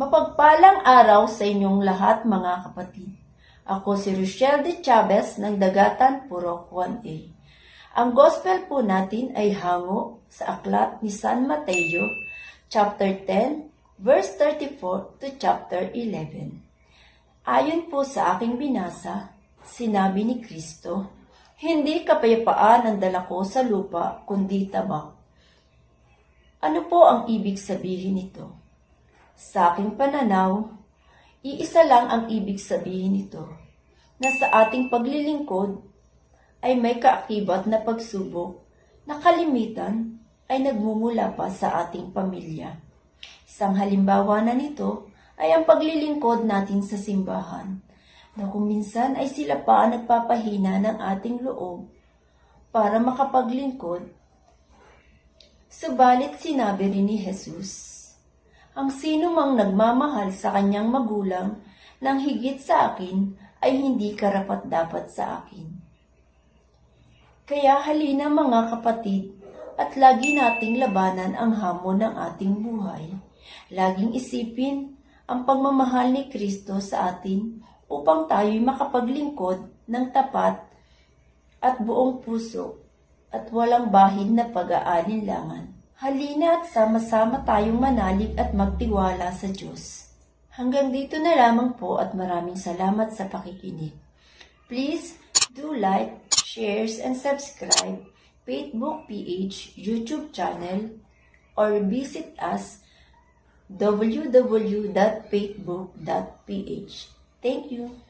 Mapagpalang araw sa inyong lahat mga kapatid. Ako si Rochelle de Chavez ng Dagatan Purok 1A. Ang gospel po natin ay hango sa aklat ni San Mateo, chapter 10, verse 34 to chapter 11. Ayon po sa aking binasa, sinabi ni Kristo, "Hindi kapayapaan ang dala ko sa lupa, kundi tabak." Ano po ang ibig sabihin nito? Sa aking pananaw, iisa lang ang ibig sabihin nito, na sa ating paglilingkod ay may kaakibat na pagsubok na kalimitan ay nagmumula pa sa ating pamilya. Isang halimbawa na nito ay ang paglilingkod natin sa simbahan, na kung minsan ay sila pa ang nagpapahina ng ating loob para makapaglingkod. Subalit sinabi rin ni Jesus, ang sino mang nagmamahal sa kanyang magulang ng higit sa akin ay hindi karapat-dapat sa akin. Kaya halina mga kapatid, at lagi nating labanan ang hamon ng ating buhay. Laging isipin ang pagmamahal ni Kristo sa atin upang tayo'y makapaglingkod ng tapat at buong puso at walang bahid na pag-aalinlangan. Halina at sama-sama tayong manalig at magtiwala sa Diyos. Hanggang dito na lamang po at maraming salamat sa pakikinig. Please do like, shares, and subscribe Facebook PH YouTube channel or visit us www.faithbook.ph. Thank you.